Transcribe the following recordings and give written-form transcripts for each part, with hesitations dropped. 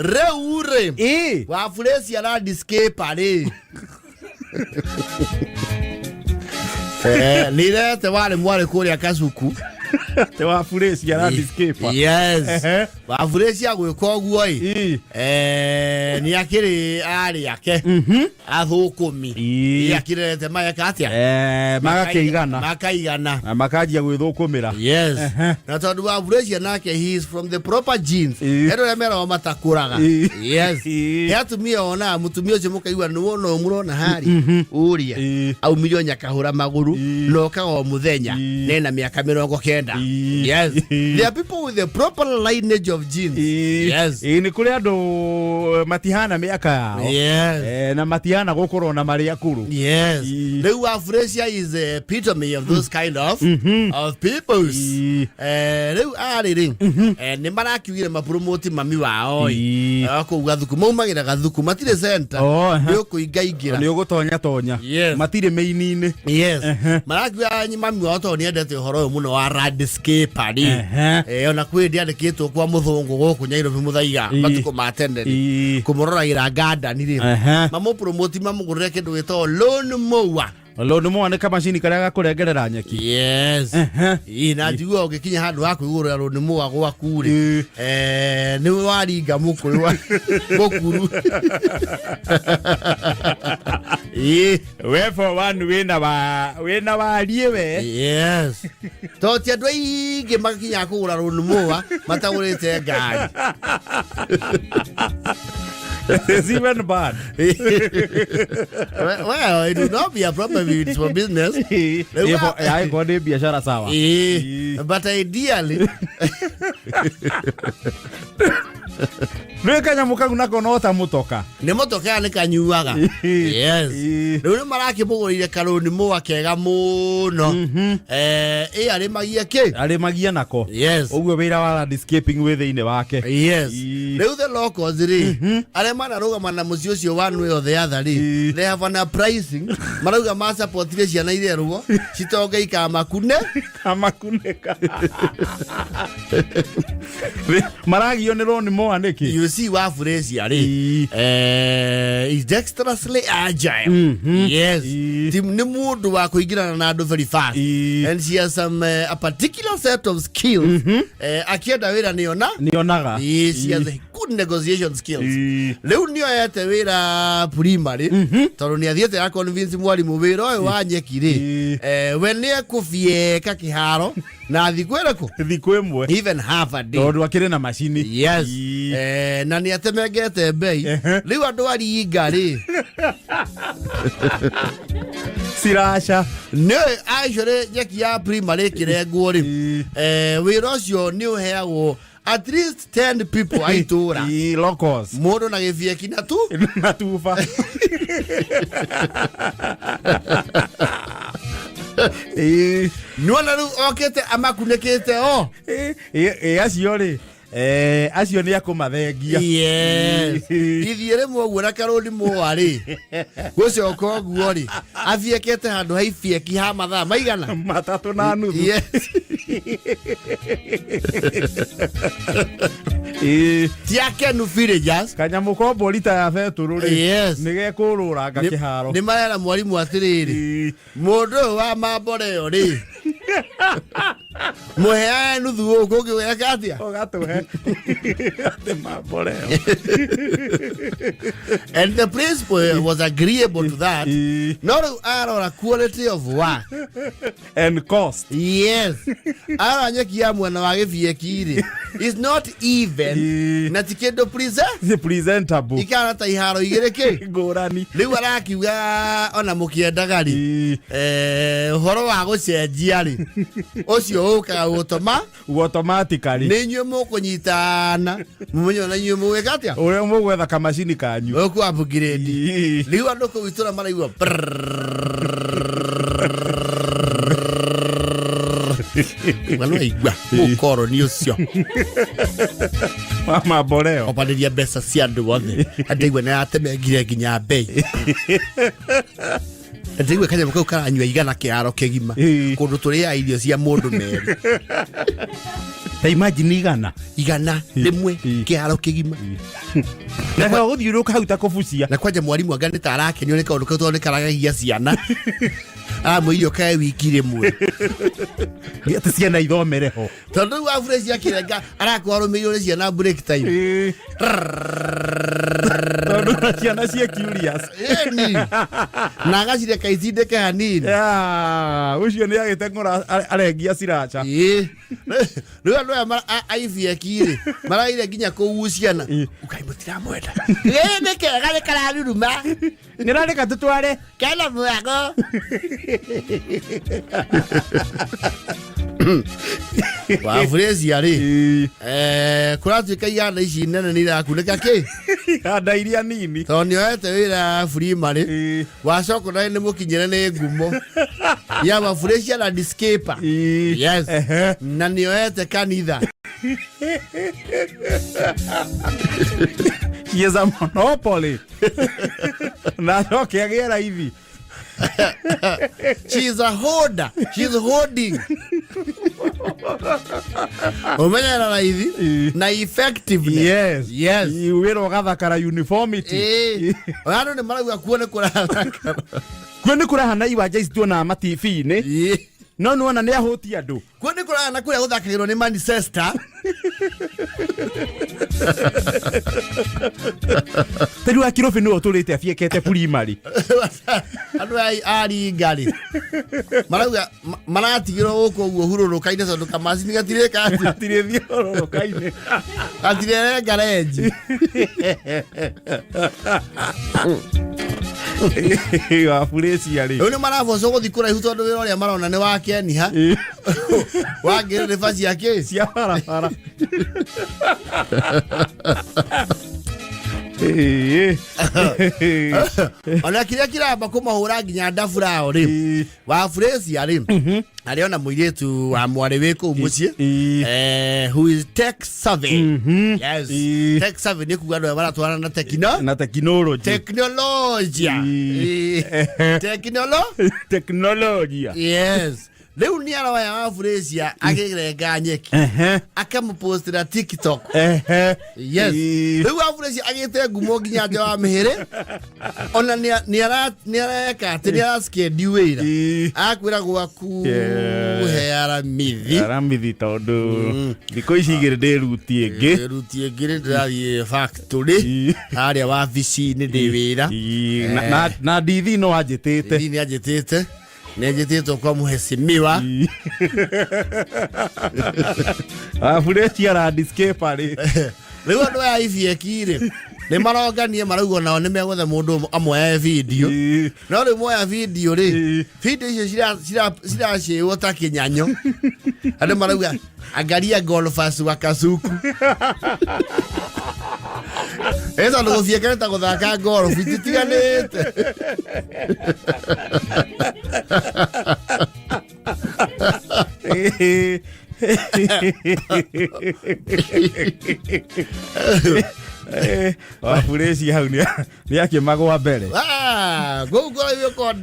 Reure. Wafuresi ya landscape ali. Nile te wale mwale kuri ya kasuku. Te wafuresi ya landscape. Yes. Wafuresi ya gwikogwo ni akiri ari yake. Athukumi. Yakire te maya katia. Makaigana. Makajia gwithukumira. Yes. Na tondu wafuresi nake he is from the proper genes. Ero remera wa matakuraga. Yes. Yatumia ona mutumio je mukaiwa nuwono murona hari. Uria. Au milionya kahura maguru. Loka o muthenya. Nena miaka 90. Yes. There are people with the proper lineage of genes. Yes. Ni kuri andu matihana miaka yao. Yes. Na matihana gukorwo na mari akuru. Yes. The Afresia is the epitome of those kind of peoples. Leu ari ni marakiwire mapromote mami wao. Ako gathuku maumagira gathuku matire center. Yo kuingaingira. Ni ugutonya. Matire meini-ini. Yes. Marakiwa nyi mami wao to ni endete horo muno wa landscape ali. Ona kwedi andikitwo kwa muthungu guku Nairobi muthaiga batuko matenderi. Kumurora gada ni ri. Mamo promote mamugurire kindu gito lone mower. Lone mower ni kama machine karia gakurengerera nyeki. Yes. Ina njigua ugikinya handu haku iguru lone mower gwaku ri. Ni waringa mukuru wa mukuru. We for one wina wa liewe. Yes. To ti andu aingi makinya kugura lone mower matagurite ngari. It's even bad. Well, it would not be a problem if it's for business. I got a biashara sawa. But ideally, Reka nyamuka kunako nota mutoka. Ni mutoka ni kanyuaga. Yes. Ndio maraki bugurire karoni mu akega muno. Arimagia ke? Arimagia nako. Yes. Uguo wira wa landscaping within wake. Yes. Reu the locals ri. Aremana ruga mana muci ucio one way or the other ri. They have an pricing. Marauga ma support ri ciana ire ruo. Citonga ikamakune. Kamakuneka. Maragio ni roni mo aniki. You see Wafuresi is dexterously agile. Yes. Ni mundu wa kuigirana na andu very fast. And she has a particular set of skills. Akienda wira nionaga. She has a good negotiation skills. Leu nio yete wira primary. Tondu ni athiete ya convince mwalimu wira oyo wa nyekire. We ni ekufieka kiharo na thikwireko thikwemwe even half a day. Tondu akire na machine. Yes. Na ni atemegete bei. Riu andu ari ngari. Sirasha. Ne actually nyeki ya primary kirengwo ri. Wira ucio ni uheagwo at least 10 people aitura. Locals. Modo na gifieki na tu. Na tufa. Nuona ru okete amakunekete o. Acio ri. Acio ni akumathengia. Yes. Ithiere mwoguo na karoni mwari. Gucio koguo ri. Afiekete handu haifieki ha mathaa maigana 3.5. Yes. Tiake nu villagers. Kanyamuko bolita ya feturu ri. Yes. Nige kurura ngakiharo. Ni mara mwalimu atiriri. Mundu wa mabore ri. Muhea nuthu uko ngweka atia? Ogatuhe. The mabore. And the principal was agreeable to that. Not a quality of work and cost. Yes. Ara nyeki ya mwana wa gifieki ri. It's not even. Na tikedo presentable. Ikara ta iharo igireke. Ngurani. Riu arakiuga ona mukiendaga ri. Horo wa gucenjia ri. Ocio ukaga automatically. Ni nywe mukunyitana. Mumenyo na nywe mweka atia? Ure mugwetha ka machine kanyu. Oku upgrade. Riu andu ko witura maraigwa. Wano igwa mukoro ni ucio. Mama boreo. Opaniria besa cia andu wothe. Andigwe na atemegire ginya bei. Andigwe kanya mukau karanywa igana kiaro kegima. Kundu turia irio cia mundu meri. Ta imagine igana rimwe kiaro kigima na ka uthiuruka hau ta kubucia na kwanja mwarimu anga nitarakenio ni kaundu kato ni karagagia ciana Irio kae wiki rimwe ati ciana ithomere ho tondu wa fresh ya kirenga arakwarumirio ni ciana break time tondu ciana cia curious na agacire kaitinde ke hanini ucio ni agite ngora arengia ciracha riu andu aivia kiri maraire nginya kuu ciana ukaimutira mwenda ni kega ni kararuruma nirareka tutware kana mwago wa fresh yari kuratuika igana ici nene ni irakuneka ki handa iria nini toni oete wira free mari wacoko na ni mukinyire ni ngumo ya wa fresh na discaper yes na ni oete kanitha she is a monopoly na roke agera hivi she's a hoarder. She's hoarding. Omenya na hivi na effectiveness. Yes. Wira gathakara uniformity. Wano ni mara kuone kurathakara. Kwani kurahana iwanja istuona ma TV ni. No nuona ni ahoti andu. Kwani kurahana kuria guthakagirwo ni Manchester. Teru akirofi no turite afiekete primary. Andu ari ngari. Maratigirwo guko guo hururukaine tondu kamacini gatire atire thiururukaine. Atire garage. Wa fulesi yari. Uno maravoco guthikura ihu tondu wira uria marona ni wake ni ha. Wagire nefasi yake cia barabara. Ona kiria kiramba kumahura nginya ndafurao ri wa fresh yari ariona muiretu wa mware wiku mucie who is tech savvy. Yes, tech savvy ni kuga ndo baratwara na technology yes. Leo ni ara ya Afresia agerenga nyeki akamupostira TikTok yes. Leo Afresia agete ngumo nginya nja wa mihere ona ni ara ka tini ara schedule wira akwira gwaku he aramithi tondu diko ici igire nderuti ingire ndari factory aria wa vici ni ndi wira na ndithi no ajitete Nejitito kwa muheshimiwa. Afureti ara discaper ri. Leo ndo ya hivi yakire. Ni marogania maraugo nao ni megothe mundu amwe video. No ri moya video ri. Video icio cira ciwo ta kinyanyo. Ande marauga angalia golfers wa Kasuku. Esa ndo fiekana ta guthaka golf ititiganite. Wafuresi hau ni akimagwa mbere go yuko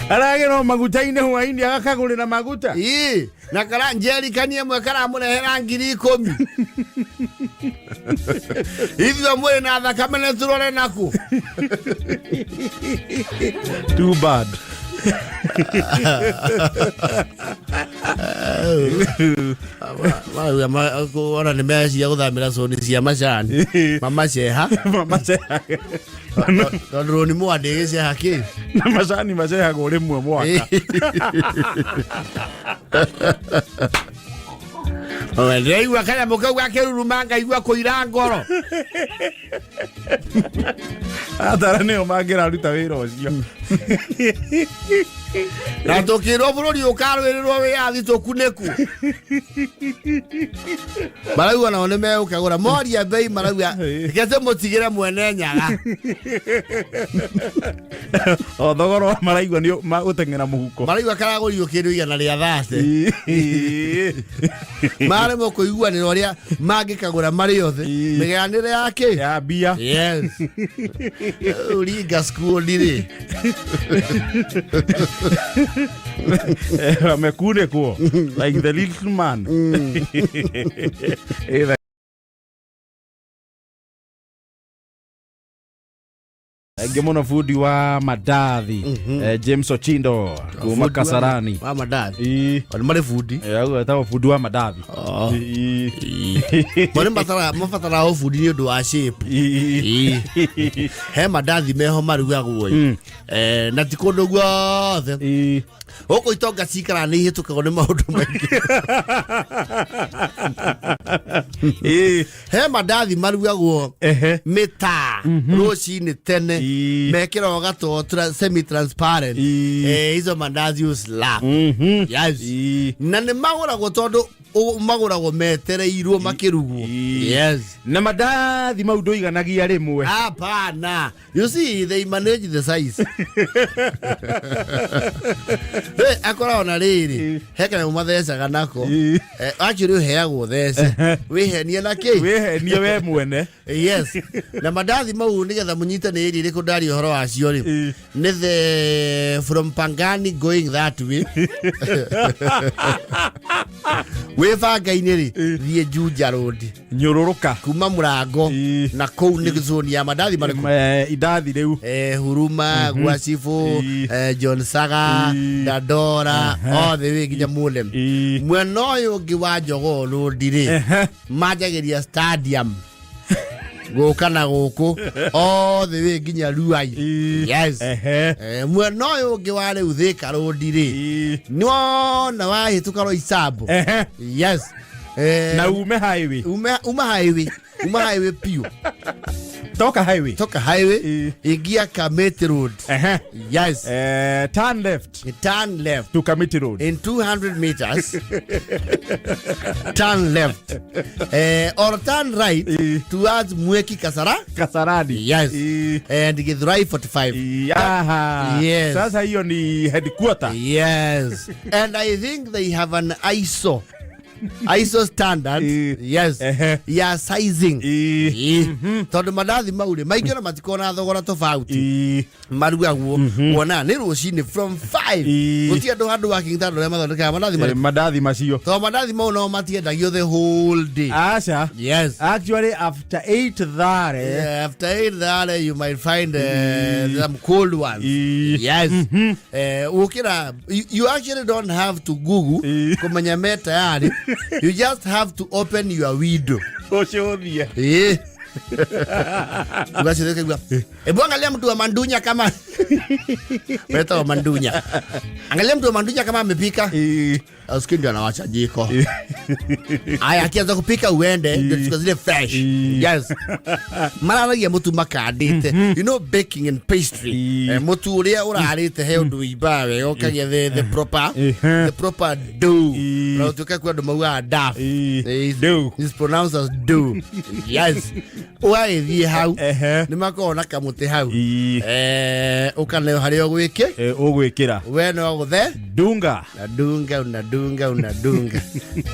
aragero maguta-ini hwaini agakagurira maguta na kara njeri kanie mwe kara murehera 10,000 hivyo mwe na thakame ne turore naku too bad. Ora ni meci ya guthamira zoni cia macani mama ceha tondu ni mwande ceha ki na macani maceha go rimwe mwaka Owe igua kana mukau akirurumanga igua kuira ngoro atara nio mangira ruta wira ucio na tukirwo bururi ukarwirirwo wiathi tukuneku marauga nao ni megukagura moria bei marauga gete mutigire mwene nyaga o thogoro maraigwa ni magutengera muhuko marauga karagurio kindu igana ria thate mare moko igua ni oria mangikagura mari othe miganire yake ya bia yes uri gaskuo ndire Amekune kwa like the little man. Gemona foodi wa madathi James Ochindo kuma Kasarani wa madathi wali mare foodi ta foodi wa madathi mare mafatara ho foodi ni ndo a shape he madathi meho marugagwo na tikondo guothe oko itonga cikara ni hitukago ni maundu maingi he madathi marugagwo mita roci-ini tene mekira gato semi transparent hizo mandazi uslap yes na ni maguragwo tondu maguragwo metereirwo makirugwo yes na mandathi mau ndoiganagia rimwe hapana you see they manage the size akora ona riri hekana mumathecaga nako actually heagwo thece wihenie naki wihenie we mwene yes na mandathi mau nigetha munyite ni iri riku ndari horo wacio ri ni the from Pangani going that way we vanga-ini ri thie Juja Road nyururuka kuma murango na kou ni zone ya mandathi mariku idathi riu Huruma Gwasifu John Saga Dadora all the way nginya Mulem mwena uyu ungi wa Jogoo Road ri majagiria stadium gukana guku all the way nginya Ruai yes mwena uyu ungi wa riu Thika Road ri no na wahituka ro Isabu yes na ume highway pio toka highway ingia Kamiti Road yes turn left to Kamiti Road in 200 meters turn left or turn right towards Mweki Kasarani yes and Githurai 45 yes sasa hiyo ni headquarter yes and I think they have an ISO standard yes ya sizing tondu mandathi maure maingĩ na matikona thogora tofauti marugagwo wona ni rucini from 5 guti andu handu working tano le mathondeka mandathi macio to mandathi mau no matiendagio the whole day acha yes actually after 8 that you might find some cold ones yes ukira you actually don't have to google kumenya meta yari you just have to open your window. Oshodia. Ugashirika kwa. Ebu angalia mtu wa mandunya kama Meta wa mandunya. Angalia mtu wa mandunya kama amepika. Usikie ndio anawacha jiko. Aya akianza kupika uende ndio tuchukue zile fresh. Yes. Mara ya mtu makadite. You know baking and pastry. Mtu uria urarite he undu ibawe okagia the proper dough. Na utuka kwa ndo maua daf. Dough. It's pronounced as dough. Yes. Uai thi hau. Nimakona kamuti hau. Ukaneo hario gwikira. We no guthe dunga.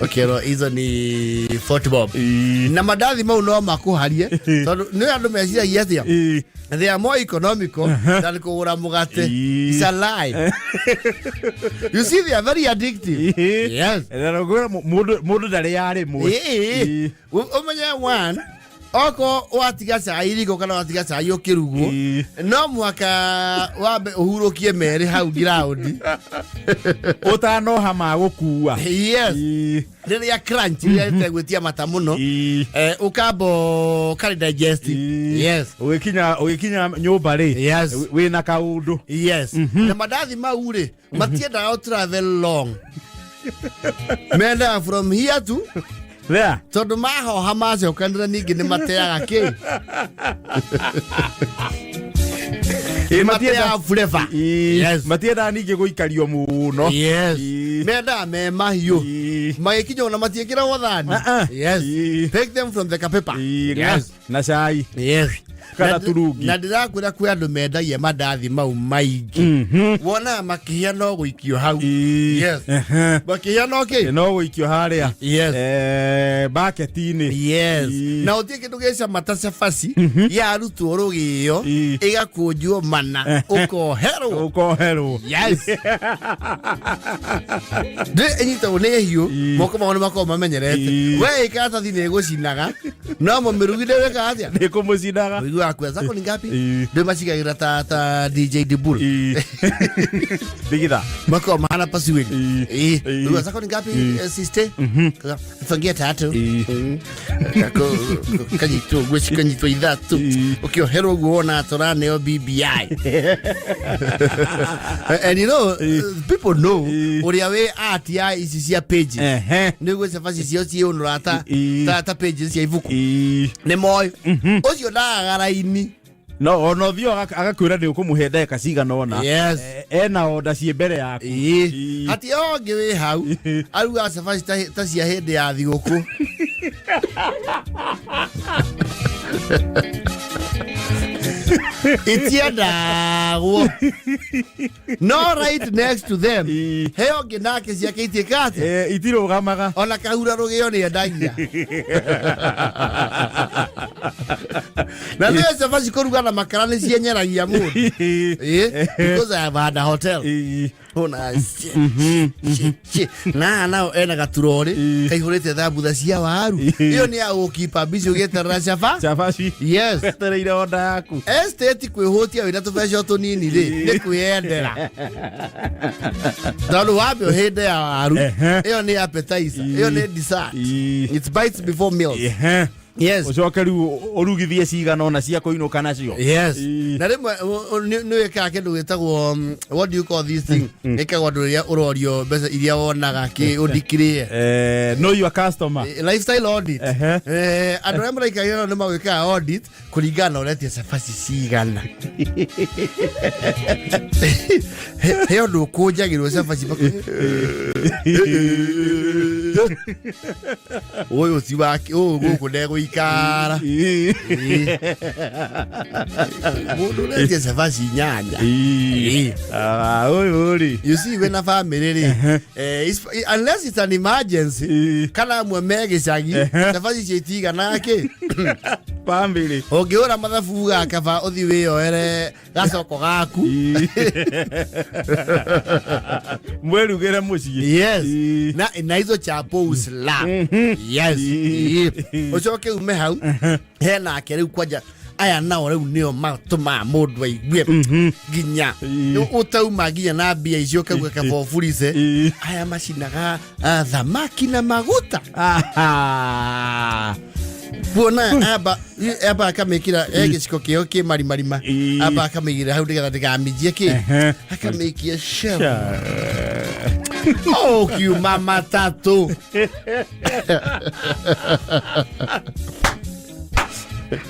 Okay, ro hizo ni football. Na mandathi mau no makuharie. Tondu ni andu meciria atia. They are more economical than kugura mugate. It's a lie. You see, they are very addictive. Yes. Mudu ndari yari mwe. Umenya one. Oko watiga cai riko kana watiga cai okirugo no mwaka wabe uhurukie mere hau ground utano hama gukua yes riri ya crunch ya tegwetia mata muno ukabo kari digest yes ugikinya nyumba ri yes wina kaundu yes na mandathi mau ri matienda travel long menda from here to there. Tondu maho hamaze ukandira ningi ni mateaga ki. Mateaga flavor. Yes. Matienda ningi guikario muno. Yes. Menda me mahiu. Magikinyo na matiekira wothani. Yes. Take them from the kapepa. Yes. Na chai. Yes. kana turungi na ndirakwira kwi andu mendagia mandathi mau maingi wona makihia no guikio hau yes makihia no ki no guikio haria yes bucket-ini yes na utie kindu geca matacabaci ya rutwo rugio igakunjwo mana ukoherwo yes de enyita one hiu moko maone mako mamenyerete we ikatathi ne gucinaga no mo mirugide weka atia ne kumucinaga wigu akwa zako ni ngapi de macigagira ta DJ Dibul digida mako mahana pasiwili wigu zako ni ngapi sister fangia tatu kako kanyito gwechi kanyito idatu ukioherwo guona torane o BBI and you know people know uria we art ya ici cia pages ni gwece faci cio cio nurata ta pages cia ivuku ni moyo ucio ndagaraini no no thio agakwira ndi ukumuhe ndeka cigana ona yes ena order cie mbere yaku hati onge we hau aruga faci ta cia hindi ya thiguku itiendagwo no right next to them heo nginake ciake itikate itirugamaga ona kahura rugio ni endagia na ndio sababu kuruga na makara ni cienyeragia mundu because I have had a hotel ona na ena gaturori kaihurite thabutha cia waru iyo ni ya ukipa busy ugeterera chafaci yes tereire order yaku estate kwihutia wina tubeca tunini ri ni kwiyendera dalu wabyo hinde ya waru iyo ni appetizer iyo ni dessert it bites before meals yes ucoke riu urugithie cigana ona cia kuinuka nacio yes na rimwe ni ka kindu gitagwo what do you call this thing ikagwo nduria urorio mbeca iria wonaga ki udikire know your customer lifestyle audit andu amra ikagira no magwika audit kuringana uretie safaci cigana heo ndu kunjagirwo safaci oyo si wake guku nego ikara mundu uretie safaci nyanya oi you see when a family unless it's an emergency kana mwe megicagi safaci ciitiga nake family ongiura mathabu gakaba uthi wiyoere gacoko gaku mwerugire mucii yes na hizo chapo usla yes ucoke ume hau hena akere kwanja aya nao riu nio matuma mundu aigwe ginya utauma ginya na bia icio kaguo kabofurice aya macinaga thamaki na maguta Buona aba akamekira egiciko kio ki marima aba akamegira hau ndigetha ndigamijie ki akamekia chef oh kiuma matatu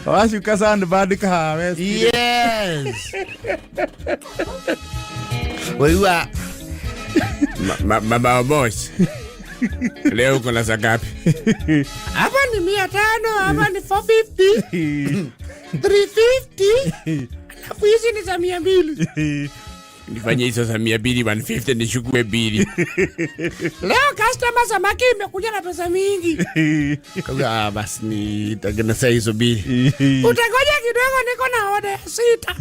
washuka sand badika hawe yes wewe mama boss leo kuna sagapi hapa ni 500 hapa ni 450 350 alafu hizi ni za 200 nifanye hizo za 200 150 nishukue bili leo customer samaki imekuja na pesa mingi kwa basi ni tagena hizo bili utangoja kidogo niko na order ya 6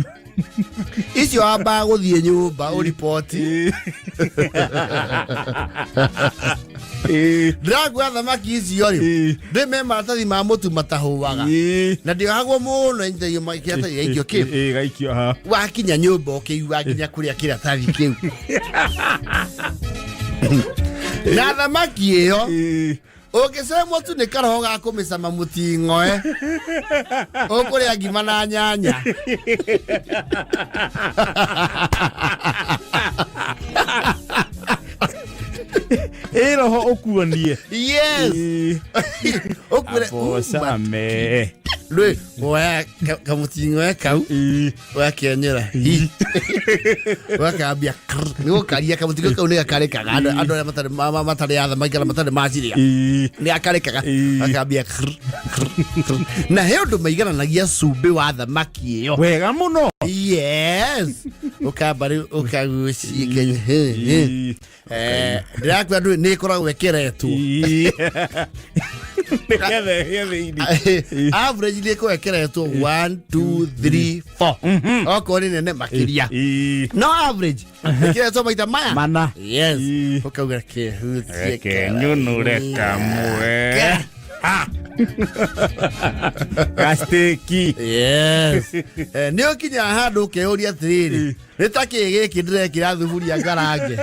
icio amba guthie nyumba uripoti dragwa thamaki icio ri ndime maratathi ma mutu matahuaga na ndio hagwo muno enje makiata yaikio ki gaikio ha wakinya nyumba ukiigua nginya kuria kiratathi kiu na thamaki iyo ukisema tu ni karoho ga kumisama mutingoe ukuria ngima na nyanya roho okuonie yes okure osame Lui, oya kamutingo ya kau. Oya kianyera. Oya kabia. Ni karia kamutingo kau ni akare kaga. Ando ya matare ya maikala matare majiria. Ni akare kaga. Akabia. Na heo ndo maigana nagia sube wa thamaki iyo. Wega muno. Yes. Ukabari ukagushi kenye. Ndakwa ndu ni koragwo wekeretwo. Average ni ko wekeretwo 1 2 3 4. Oko ni nene makiria. No average. Wekeretwo maita maya. Mana. Yes. Ukauga ke hutie ke nyunure kamwe. Gasteki. Yes. Nio kinya handu ke uria tiriri. Nitaki giki ndirekira thuburia ngarange.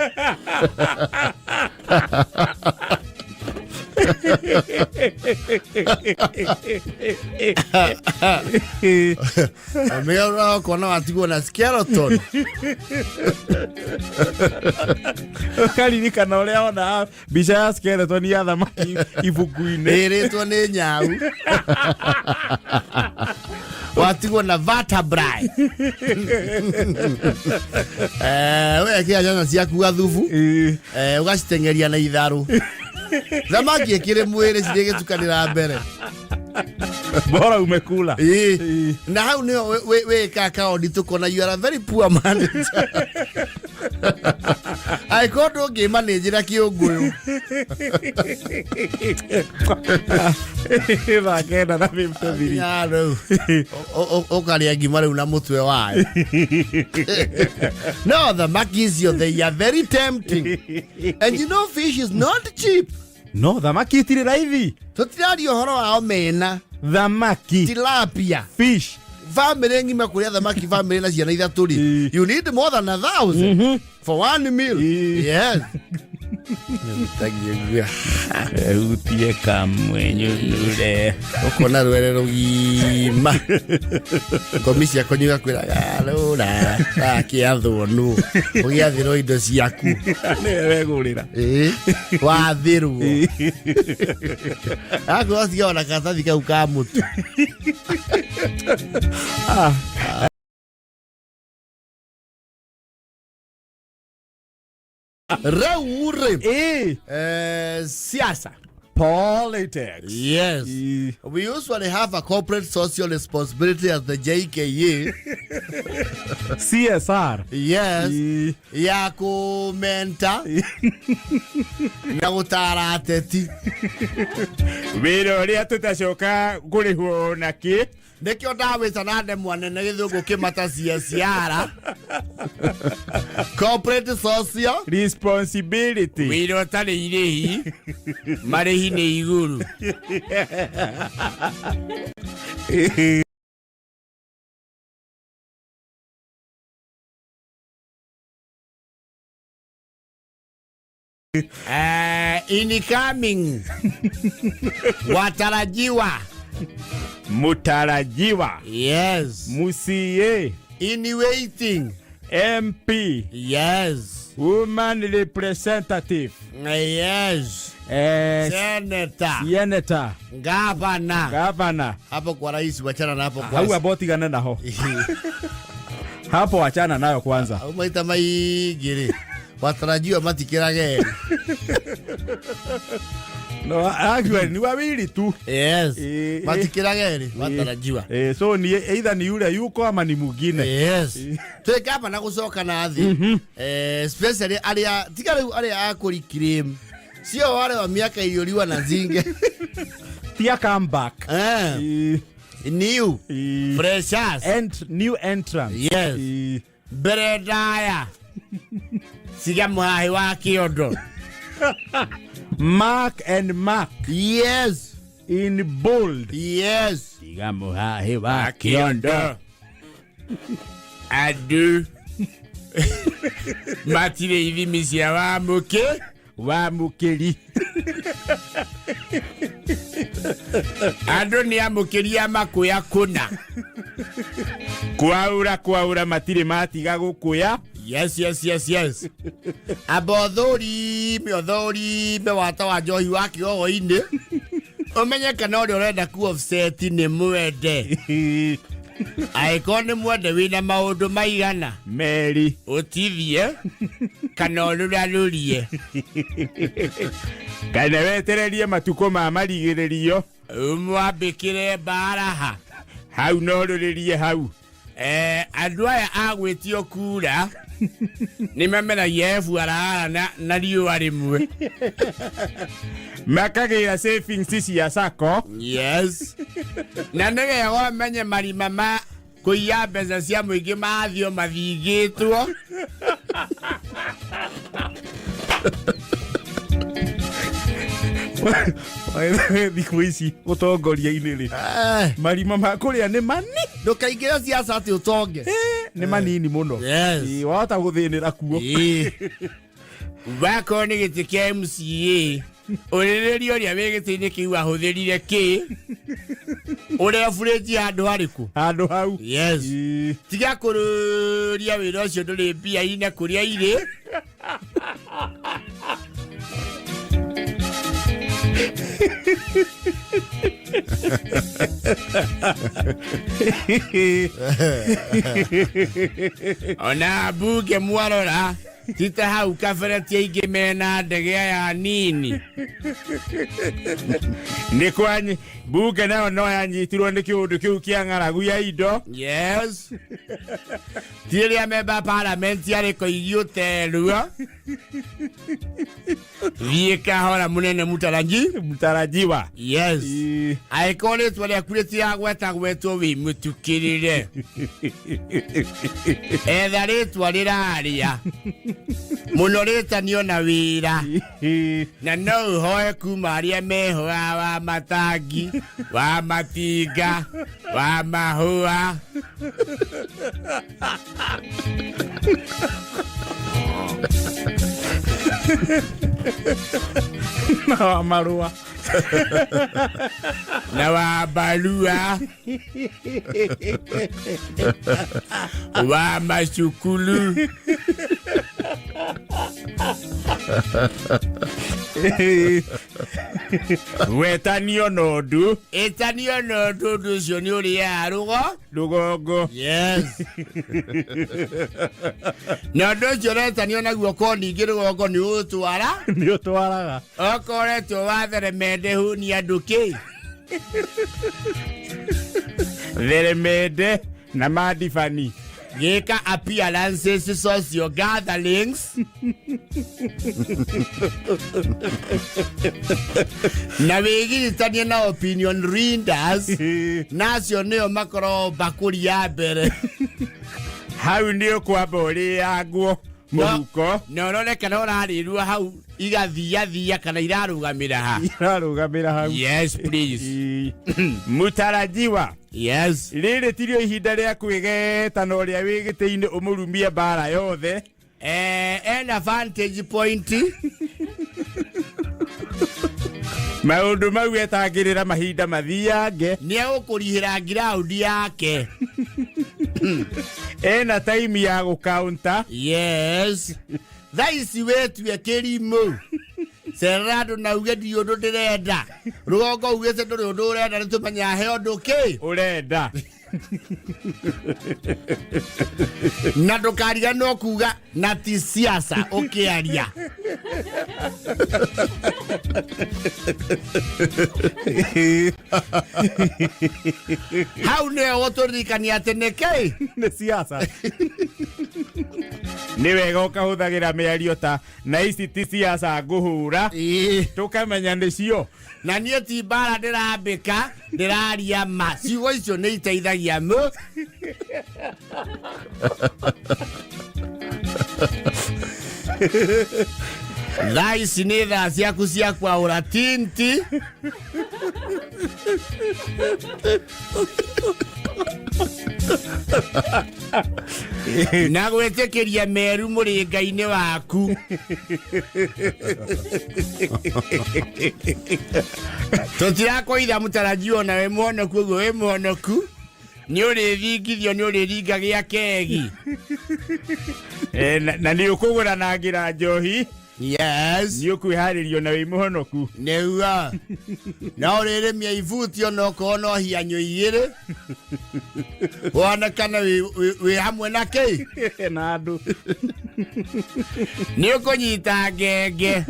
Ameo kona watigo na skeleton. Kalirikana uria ona bica ya skeleton ya thamaki ibuku-ini. Iritwo ni nyau. Watigo na vertebrae. We kia jana ciaku gathubu. Ugacitengeria na itharu. Thamaki ekire mwere cirege tukanira mbere. Bora umekula. Na hau ni we kaka odito kona you are a very poor man. I got okay manager kiunguyu. Eva kena na mimtebiri. Yaro. Okari agimare una mutwe wayo. No, the makis they are very tempting. And you know fish is not cheap. No, thamaki itiri raithi. Tutirario horo wa omena. Thamaki. Tilapia. Fish. Family ngima kuria thamaki family na ciana ithatu ri. You need more than 1,000 for one meal. Yes. Utie kamwe nyure. Okona rwere rugima. Komisia konyuga kwira garura. Akiathonu. Ugiathiro indo ciaku. Wegurira. Wathiru. Ako siona katathi kau ka mutu. Raure. Siasa. Politics. Yes. We usually have a corporate social responsibility as the JKA. CSR. Yes. Ya kumenta. Na gutara ateti. Wiro ria tutacoka kurihwo naki. Nekio ndawita na ndemwa nene githungu kimata ciara. Corporate social responsibility. Wiro tari irehi. Marehi ni iguru. Incoming. Watarajiwa. Mutarajiwa. Yes. Musie. In waiting. MP. Yes. Woman representative. Yes. Senator. Governor. Hapo kwa rais wachana na hapo kwa. Hau aboti gana na ho. Hapo wachana nayo kwanza. Umaita maigiri. Watarajiwa matikirage. No, actually ni wawili tu. Yes. Matikirage watarajiwa. So ni either ni yule yuko ama ni mwingine. Yes. Tuwe hapa na kusoka na athi. Especially alia akuri cream. Sio wale wa miaka iliyoliwa na zinge. Tia come back. New. Freshers. And new entrance. Yes. Beredaya. Siga muhahi wa kiodo. Mark and Mark. Yes. In bold. Yes. Siga muhahi wa kiodo. Adu. Matire hivi misia wa muke. Wa mukeri. Ando ni amukeri ya makuya kuna. Kwaura matire matiga gukuya. Yes. Abodhori, me wata wa johi waki o inde. Omenye kana uri urenda ku offset ni mwende. Aikone mwende wina maundu maigana. Meri. Utithie. Kana urarurie. Kana wetererie matuko ma marigiririo. Mwambikire baraha. Hau no ruririe hau. Andu aya agwitio kura. Ni memera yefu arara na riua rimwe. Makagira savings cia sako. Yes. Na nege yago menye marima ma kuiya mbeca cia muingi mathio mathigitwo. Thikũ ici ũtongoria-inĩ rĩ marima ma kũrĩa nĩ mani ndũkaingĩre siasa atĩ ũtonge nĩ manini mũno wahota gũthĩnĩra kuo wakorwo nĩ gĩtĩ kĩa MCA ũrĩrĩria ũrĩa wĩ gĩtĩ-inĩ kĩu ahũthĩrire kĩ ũrĩa burĩti handũ hau tiga kũrũria wĩra ũcio ndũrĩ mbia-inĩ kũrĩa irĩ ona bunge mwarora tita hau kaberetia ingĩ mena ndege ya nini nĩ kwanyi bunge nayo no yanyitirwo nĩ kĩũndũ kĩu kĩa ng'aragu ya indo tiĩrĩa member parliament arĩko igiũterua thiĩ kahora mũnene mutarajiwa aĩkorwo rĩtwa rĩaku rĩtiragwetagwetwo wĩ mũtukĩrĩre etha rĩtwa rĩrarĩa mũno rĩtanio na wĩra na no ũhoe kuma arĩa mehoa wa matangi wa matinga wa mahũa na wa marũa na wa barua wa macukulu wetanio nondu ũndũ ũcio nĩ ũrĩaga rũgongo na ũndũ ũcio ũretanio naguo ko ningĩ rũgongo nĩ ũtwaraga okoretwo watheremende hũni andũ kĩ theremende na madifani gĩka appearances social gatherings na wĩgiritanie na opinion readers nacio nĩo makorwo bakũri ya mbere hau nĩ ũkwamba ũrĩagwo mũhuko na ũrone kana ũrarĩrua hau igathiathia kana irarũgamĩra hau yes please mutarajiwa rĩrĩ tirio ihinda rĩa kwĩgeta na ũrĩa wĩ gĩtĩ-inĩ ũmũrumie bara yothe ena vantage point maũndũ mau etangĩrĩra mahinda mathiange nĩ egũkũrihĩra ngiraundi yake ena time ya gũkaunta thaa ici wĩtue kĩrimũ cerera andũ na uge ndi ũndũ ndĩrenda rũgongo ugĩte ndũrĩ ũndũ ũrenda nĩ tũmenya he ũndũ kĩ ũrenda na ndũkariganĩrwo kuga na ti siasa ũkĩaria hau nĩyo gũtũririkania atĩ nĩkĩ nĩ siasa nĩ wega ũkahũthagĩra mĩario ta na ici ti siasa ngũhũra tũkamenya nĩcio na niĩ ti mbara ndĩrambĩka ndĩraria ma ciugo icio nĩ iteithagia mũ thaa ici nĩ thaa ciaku cia kwaũra tinti na gwĩtĩkĩria meru mũrĩnga-inĩ waku tũtirakũitha mũtarajiwa na wĩ mũhonoku ũguo wĩ mũhonoku nĩ ũrĩthingithio nĩ ũrĩringa gĩa kegi na nĩ ũkũgũranagĩra njohi Yes. Ni ukwiharirio na wi muhonoku. Neua. Na orere mia ivuti ono kono hianyo igire. Wana kana we hamwe na kei. Na andu. Ni ukunyita ngenge.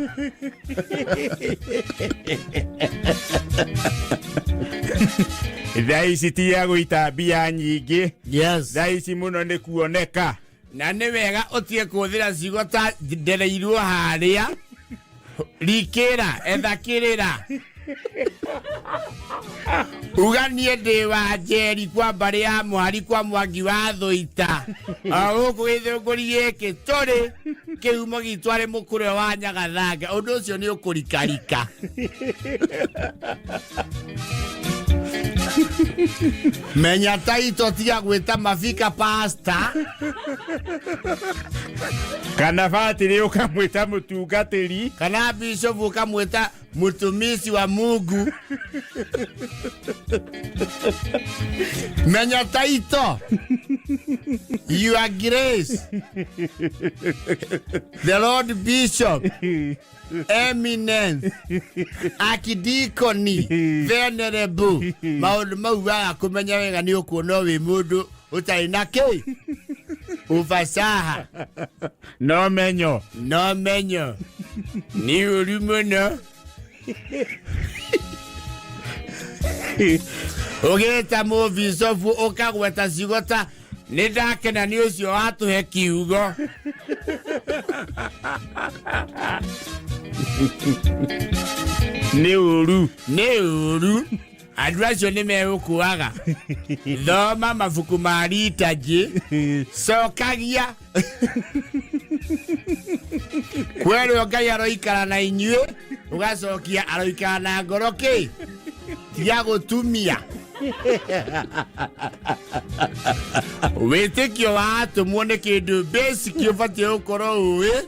Thaici ti ya guita mbia nyingi. Yes. Thaici muno ni kuoneka. Na nĩ wega ũtige kũhũthĩra ciugo ta ndereirwo harĩa rikĩra ethakĩrĩra uganie ndĩ wa njeri kwa mbarĩ ya mũhari kwa Mwangi wa Thũita gũkũ gĩthũngũri gĩkĩ tũrĩ kĩhumo gitũ arĩ mũkũrwe wa Nyagathanga ũndũ ũcio nĩ ũkũrikarika. Menya taito tiga gwĩta mafika pasta kana fatiri ukamwita mũtungatĩri kana bishop ukamwĩta mũtumisi wa Mungu. Menya taito Your Grace the Lord Bishop Eminence Archdeacon Venerable maũndũ mau wa kũmenya wega nĩ ũkuona wĩ mũndũ ũtarĩ na kĩ ufasaha no menyo nĩ ũru mũno ũgĩta mũbicobu ũkagweta ciugo ta nĩ ndakena nĩ ũcio watũhe kiugo. nĩ ũru andũ acio nĩ megũkũaga. Thoma mabuku ma ritaji cokagia kwerwo Ngai aroikara na inyuĩ ũgacokia aroikara na ngoro kĩ tiga gũtumia. Wĩtĩkio wa atũmwo nĩ kĩndũ basic ũbatiĩ gũkorwo ũĩ.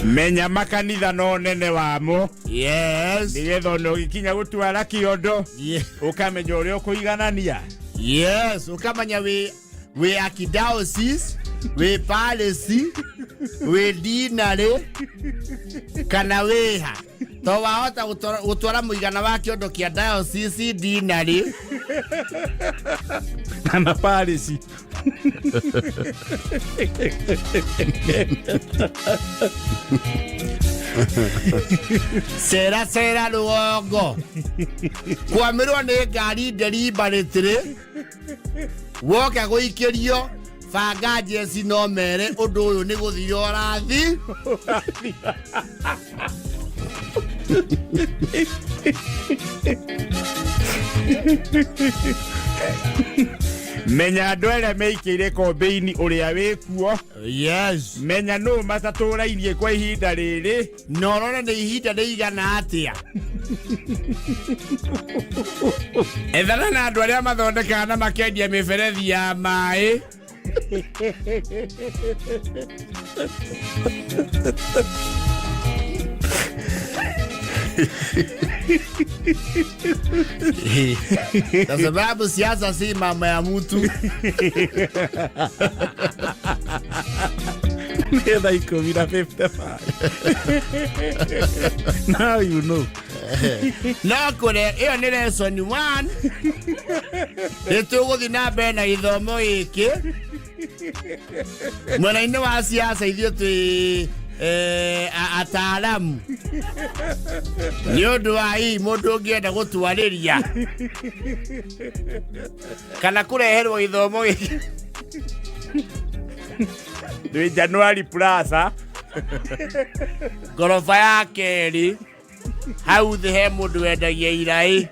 menya makanitha no nene wamo. Yes. Nigetha ono gikinya gutwara kiondo. Ukamenya uria ukuiganania. Yes, ukamenya we archdiocese, we palace, we dinary kana weha. To wahota gutwara muigana wa kiondo kia diocese dinary kana palace. Sera luongo kwamirwo nĩ ngari deliberately woka guikirio banga jesi no mere ũndũ ũyũ nĩ gũthio ũrathi. Menya andũ arĩa meikĩire kombe-inĩ ũrĩa wĩkuo. Yes. Menya nũ matatũrairie kwa ihinda rĩrĩ. Norore nĩ ihinda rĩigana atĩa. Ethana na andũ arĩa mathondekaga na makendia mĩberethi ya maĩ. Kwa sababu siasa si mama ya mtu. Neda iko vira 55. Now you know. No kore iyo ni lesson 1. Nituguthi na mbere na githomo giki. Mwena-inĩ wa siasa ithuĩ twĩ ataalamu. Nĩ ũndũ wa hii mũndũ ũngĩenda gũtwarĩria kana kũreherwo gĩthomo gĩkĩ Twĩ January Plaza ngoroba ya kerĩ hau thĩ he mũndũ wendagia iraĩ.